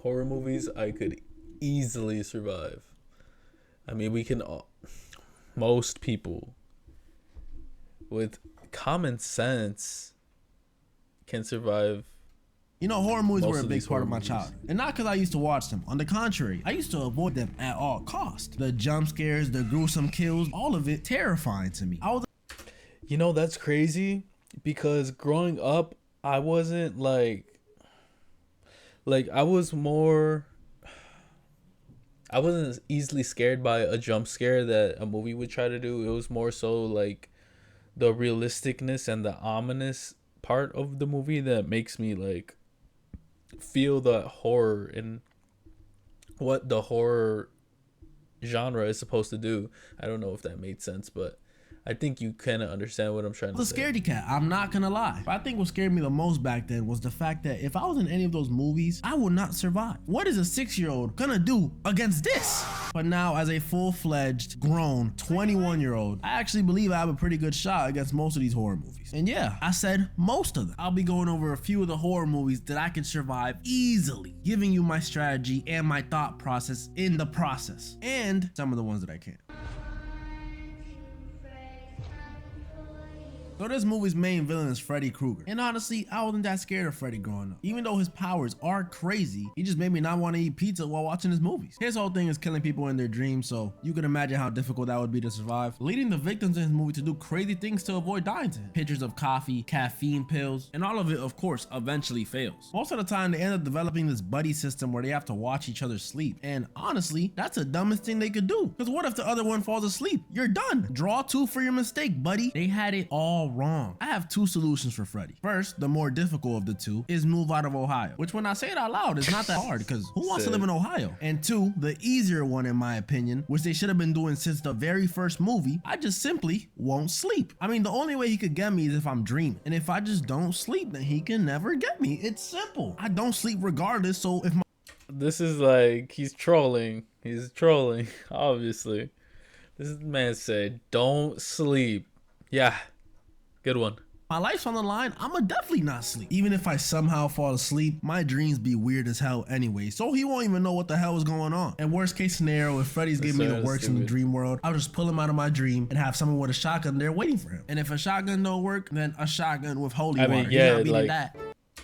horror movies, I could easily survive. I mean, we can all, most people with common sense can survive You know, horror movies were most a of big these part horror of my movies. childhood. And not because I used to watch them. On the contrary, I used to avoid them at all costs. The jump scares, the gruesome kills, all of it terrifying to me. I was You know, that's crazy because growing up, I wasn't like I was more I wasn't as easily scared by a jump scare that a movie would try to do. It was more so like the realisticness and the ominous part of the movie that makes me like feel the horror and what the horror genre is supposed to do. I don't know if that made sense, but I think you kind of understand what I'm trying to a say. scaredy cat, I'm not gonna lie. But I think what scared me the most back then was the fact that if I was in any of those movies, I would not survive. What is a 6-year-old gonna do against this? But now, as a full-fledged, grown 21-year-old, I actually believe I have a pretty good shot against most of these horror movies. And yeah, I said most of them. I'll be going over a few of the horror movies that I can survive easily, giving you my strategy and my thought process in the process, and some of the ones that I can't. So this movie's main villain is Freddy Krueger. And honestly, I wasn't that scared of Freddy growing up. Even though his powers are crazy, he just made me not want to eat pizza while watching his movies. His whole thing is killing people in their dreams, so you can imagine how difficult that would be to survive. Leading the victims in his movie to do crazy things to avoid dying to him. Pictures of coffee, caffeine pills, and all of it, of course, eventually fails. Most of the time, they end up developing this buddy system where they have to watch each other sleep. And honestly, that's the dumbest thing they could do. Because what if the other one falls asleep? You're done. Draw two for your mistake, buddy. They had it all wrong. I have two solutions for Freddy. First, the more difficult of the two is move out of Ohio, which when I say it out loud, is not that hard because who wants to live in Ohio? And two, the easier one in my opinion, which they should have been doing since the very first movie, I just simply won't sleep. I mean, the only way he could get me is if I'm dreaming. And if I just don't sleep, then he can never get me. It's simple. I don't sleep regardless, so if my This is like he's trolling. He's trolling, obviously. This man said, "Don't sleep." Yeah, good one. life's on the line, I'ma definitely not sleep. Even if I somehow fall asleep, my dreams be weird as hell anyway, so he won't even know what the hell is going on. And worst case scenario, if Freddy's giving me the That's works in the stupid. dream world, I'll just pull him out of my dream and have someone with a shotgun there waiting for him. And if a shotgun don't work, then a shotgun with holy I mean, water. yeah, You know, meaning like- that.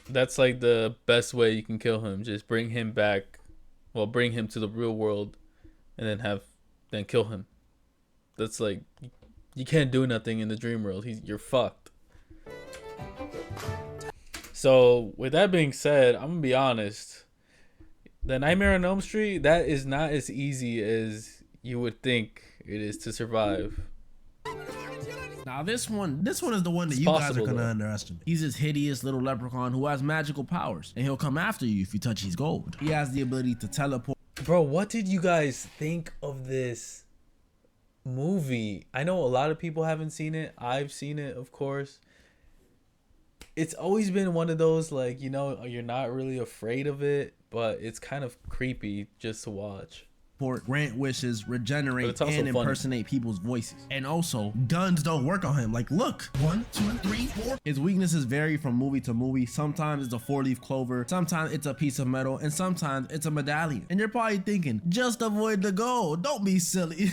That's like the best way you can kill him. Just bring him back. Well, bring him to the real world, and then kill him. That's like you can't do nothing in the dream world. You're fucked. So with that being said, I'm gonna be honest. The Nightmare on Elm Street, that is not as easy as you would think it is to survive. Now this one is the one that It's you guys are possible, gonna though. underestimate. He's this hideous little leprechaun who has magical powers, and he'll come after you if you touch his gold. He has the ability to teleport. Bro, what did you guys think of this movie? I know a lot of people haven't seen it. I've seen it, of course. It's always been one of those, like, you know, you're not really afraid of it, but it's kind of creepy just to watch. Grant wishes, But regenerate, it's also and funny. impersonate people's voices. And also, guns don't work on him. Like, look, 1, 2, 3, 4. His weaknesses vary from movie to movie. Sometimes it's a 4-leaf clover, sometimes it's a piece of metal, and sometimes it's a medallion. And you're probably thinking, just avoid the gold. Don't be silly.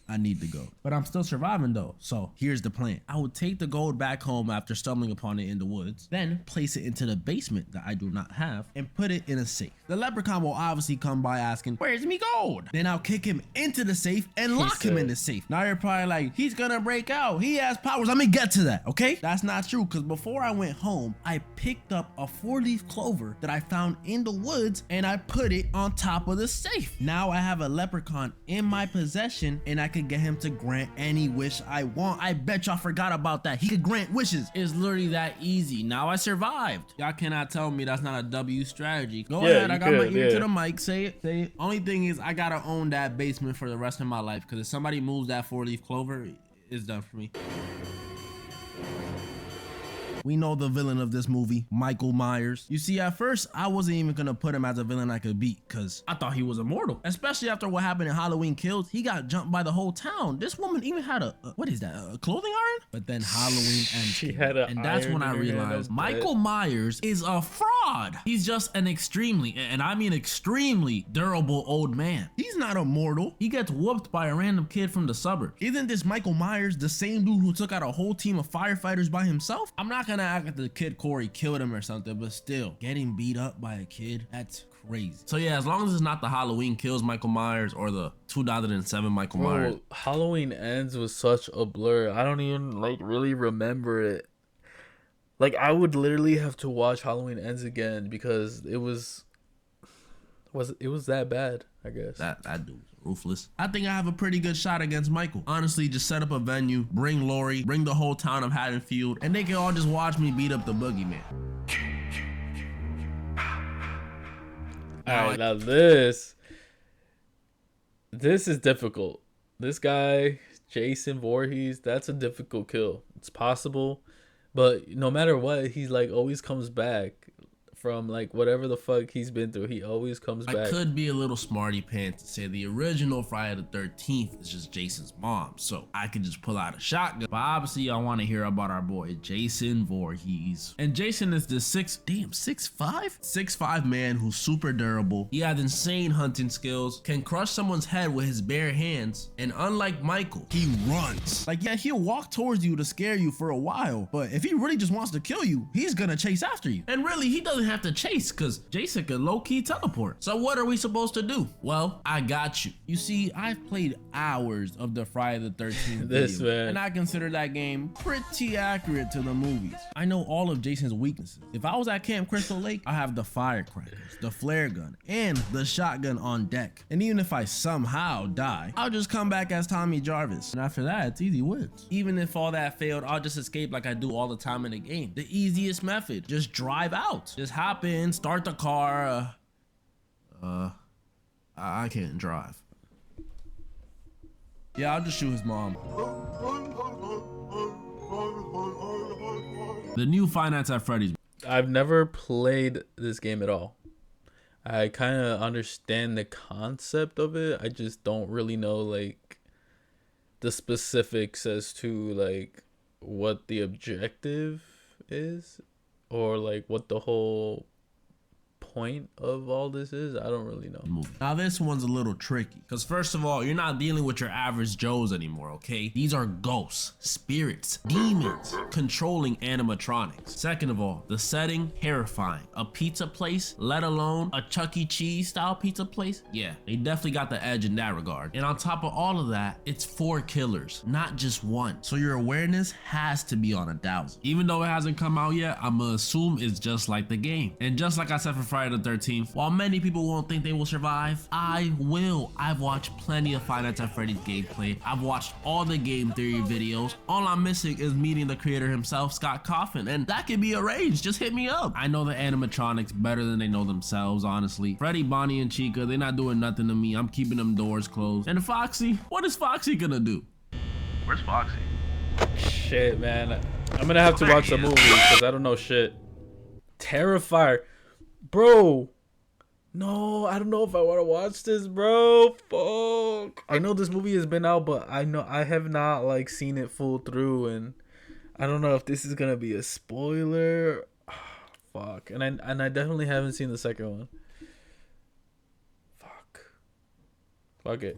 I need the gold, but I'm still surviving though. So here's the plan. I would take the gold back home after stumbling upon it in the woods, then place it into the basement that I do not have and put it in a safe. The leprechaun will obviously come by asking, "Where's me gold?" Then I'll kick him into the safe and lock him in the safe. Now you're probably like, he's gonna break out. He has powers. Let me get to that, okay? That's not true, because before I went home, I picked up a 4-leaf clover that I found in the woods and I put it on top of the safe. Now I have a leprechaun in my possession and I could get him to grant any wish I want. I bet y'all forgot about that. He could grant wishes. It's literally that easy. Now I survived. Y'all cannot tell me that's not a W strategy. Go Yeah, ahead. I you got my could, ear yeah. to the mic. Say it. Say it. Only thing is I gotta own that basement for the rest of my life, because if somebody moves that 4-leaf clover, it's done for me. We know the villain of this movie, Michael Myers. You see, at first, I wasn't even gonna put him as a villain I could beat, cause I thought he was immortal. Especially after what happened in Halloween Kills, he got jumped by the whole town. This woman even had a what is that, a clothing iron? But then Halloween ends. She had a and that's iron when I in her hand, realized I Michael bet. Myers is a fraud. He's just an extremely, and I mean extremely, durable old man. He's not immortal. He gets whooped by a random kid from the suburbs. Isn't this Michael Myers the same dude who took out a whole team of firefighters by himself? I'm not gonna act like the kid Corey killed him or something, but still, getting beat up by a kid, that's crazy. So yeah, as long as it's not the Halloween Kills Michael Myers or the 2007 Michael Myers. Bro, Halloween Ends was such a blur. I don't even like really remember it. Like I would literally have to watch Halloween Ends again because it was that bad, I guess. That dude was ruthless. I think I have a pretty good shot against Michael. Honestly, just set up a venue, bring Lori, bring the whole town of Haddonfield, and they can all just watch me beat up the boogeyman. Alright, now this is difficult. This guy, Jason Voorhees, that's a difficult kill. It's possible, but no matter what, he's like always comes back from like whatever the fuck he's been through. He always comes back. I could be a little smarty pants to say the original Friday the 13th is just Jason's mom, so I could just pull out a shotgun. But obviously, I want to hear about our boy Jason Voorhees. And Jason is this 6'5" man who's super durable. He has insane hunting skills, can crush someone's head with his bare hands, and unlike Michael, he runs. Like, yeah, he'll walk towards you to scare you for a while, but if he really just wants to kill you, he's gonna chase after you. And really, he doesn't have to chase because Jason can low-key teleport. So what are we supposed to do? Well, I got you. You see, I've played hours of the Friday the 13th This video, man. and I consider that game pretty accurate to the movies. I know all of Jason's weaknesses. If I was at Camp Crystal Lake, I have the firecrackers, the flare gun, and the shotgun on deck. And even if I somehow die, I'll just come back as Tommy Jarvis. And after that, it's easy wins. Even if all that failed, I'll just escape like I do all the time in the game. The easiest method, just drive out. Just hop in, start the car. I can't drive. Yeah, I'll just shoot his mom. The new Five Nights at Freddy's. I've never played this game at all. I kind of understand the concept of it. I just don't really know like the specifics as to like what the objective is or like what the whole point of all this is. I don't really know. Now this one's a little tricky because first of all, you're not dealing with your average Joes anymore, okay? These are ghosts, spirits, demons controlling animatronics. Second of all, the setting, terrifying. A pizza place, let alone a Chuck E. Cheese style pizza place? Yeah, they definitely got the edge in that regard. And on top of all of that, it's 4 killers, not just one. So your awareness has to be on 1,000. Even though it hasn't come out yet, I'ma assume it's just like the game. And just like I said for Friday the 13th, while many people won't think they will survive, I will. I've watched plenty of Five Nights at Freddy's gameplay. I've watched all the game theory videos. All I'm missing is meeting the creator himself, Scott Coffin, and that can be arranged. Just hit me up. I know the animatronics better than they know themselves, honestly. Freddy, Bonnie, and Chica, they're not doing nothing to me. I'm keeping them doors closed. And Foxy, what is Foxy gonna do? Where's Foxy? Shit, man. I'm gonna have to watch the movie because I don't know shit. Terrifier. Bro. No, I don't know if I want to watch this, bro. Fuck. I know this movie has been out, but I know I have not like seen it full through, and I don't know if this is gonna be a spoiler. Fuck. And I definitely haven't seen the second one. Fuck it.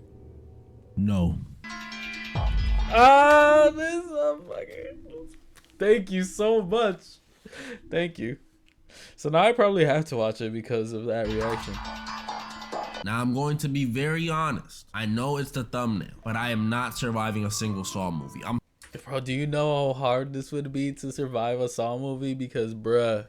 No. Ah, this is a fucking. Thank you so much. Thank you. So now I probably have to watch it because of that reaction. Now I'm going to be very honest. I know it's the thumbnail, but I am not surviving a single Saw movie. Bro, do you know how hard this would be to survive a Saw movie? Because, bruh,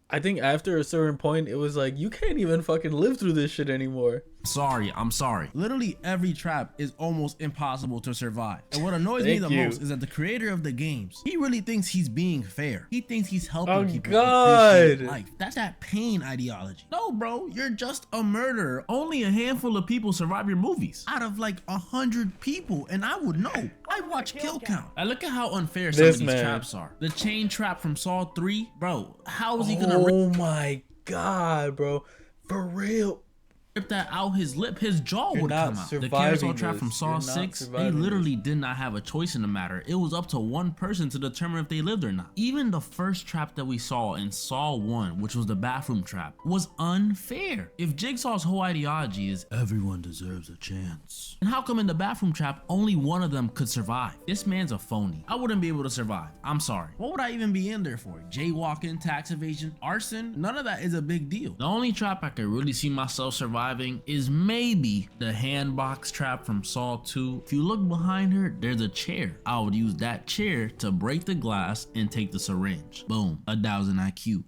I think after a certain point, it was like, you can't even fucking live through this shit anymore. I'm sorry. Literally every trap is almost impossible to survive. And what annoys me the most is that the creator of the games, he really thinks he's being fair. He thinks he's helping people appreciate life. That's that pain ideology. No, bro, you're just a murderer. Only a handful of people survive your movies out of like 100 people, and I would know. I watch Kill Count. I look at how unfair some of these traps are. The chain trap from Saw 3, bro. How is he gonna? Oh my god, bro, for real. Rip that out his lip, his jaw would come out. The carousel trap from Saw 6, they literally did not have a choice in the matter. It was up to one person to determine if they lived or not. Even the first trap that we saw in Saw 1, which was the bathroom trap, was unfair. If Jigsaw's whole ideology is everyone deserves a chance, and how come in the bathroom trap only one of them could survive? This man's a phony. I wouldn't be able to survive. I'm sorry. What would I even be in there for? Jaywalking, tax evasion, arson? None of that is a big deal. The only trap I could really see myself surviving is maybe the handbox trap from Saw 2. If you look behind her, there's a chair. I would use that chair to break the glass and take the syringe. Boom, 1,000 IQ.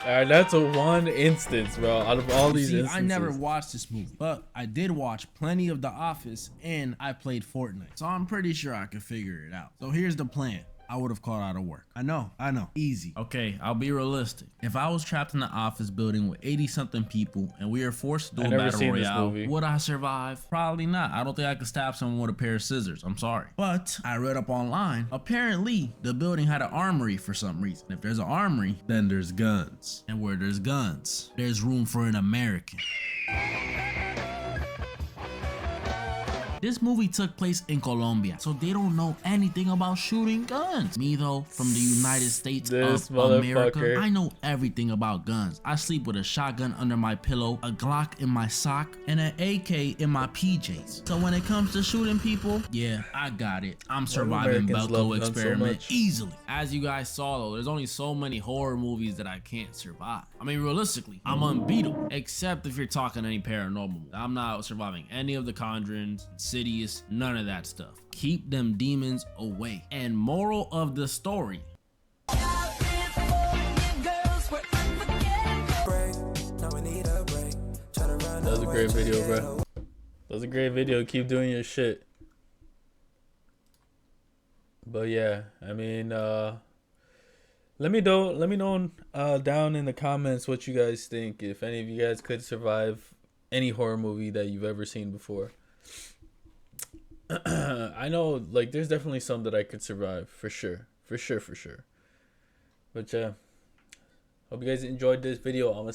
Alright, that's a one instance, bro, out of all these instances. I never watched this movie, but I did watch plenty of The Office and I played Fortnite, so I'm pretty sure I could figure it out. So here's the plan. I would have called out of work. I know, easy. Okay, I'll be realistic. If I was trapped in the office building with 80-something people and we are forced to do a battle royale, would I survive? Probably not. I don't think I could stab someone with a pair of scissors. I'm sorry. But I read up online, apparently the building had an armory for some reason. If there's an armory, then there's guns. And where there's guns, there's room for an American. This movie took place in Colombia, so they don't know anything about shooting guns. Me though, from the United States of America, I know everything about guns. I sleep with a shotgun under my pillow, a Glock in my sock, and an AK in my PJs. So when it comes to shooting people, yeah, I got it. I'm surviving Belko experiment easily. As you guys saw though, there's only so many horror movies that I can't survive. I mean, realistically, I'm unbeatable, except if you're talking any paranormal. I'm not surviving any of the Conjurings, Insidious, none of that stuff. Keep them demons away. And moral of the story. That was a great video, bro. That was a great video. Keep doing your shit. But yeah, I mean, let me know down in the comments what you guys think. If any of you guys could survive any horror movie that you've ever seen before. I know, like, there's definitely some that I could survive for sure. But yeah, hope you guys enjoyed this video. I'm gonna